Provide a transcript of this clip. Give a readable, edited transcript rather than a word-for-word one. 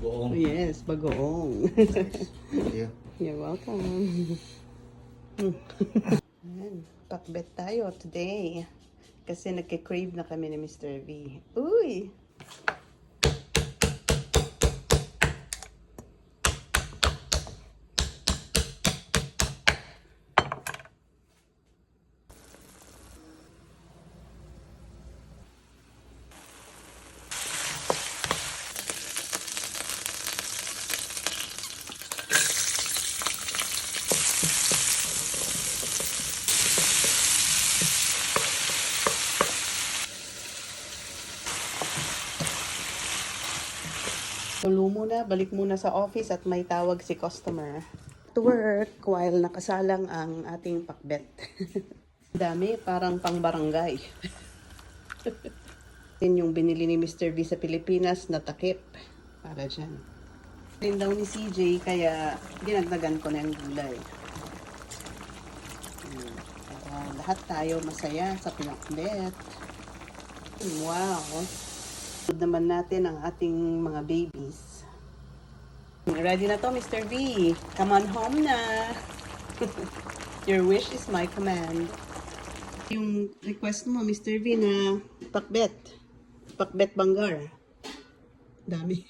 bagoong. Yes, bagoong. Nice. Thank you. You're welcome. Ayan, pakbet tayo today. Kasi nagka-crave na kami ni Mr. V. Uy! Tulo muna, balik muna sa office at may tawag si customer. To work while nakasalang ang ating pakbet. Dami, parang pang barangay. Yan yung binili ni Mr. V sa Pilipinas na takip. Para dyan. Din daw ni CJ, kaya dinagdagan ko na yung gulay. Para lahat tayo masaya sa pinakbet. Wow! Naman natin ang ating mga babies. Ready na to, Mr. V. Come on home na. Your wish is my command. Yung request mo, Mr. V, na pakbet. Pakbet Banggar. Dami.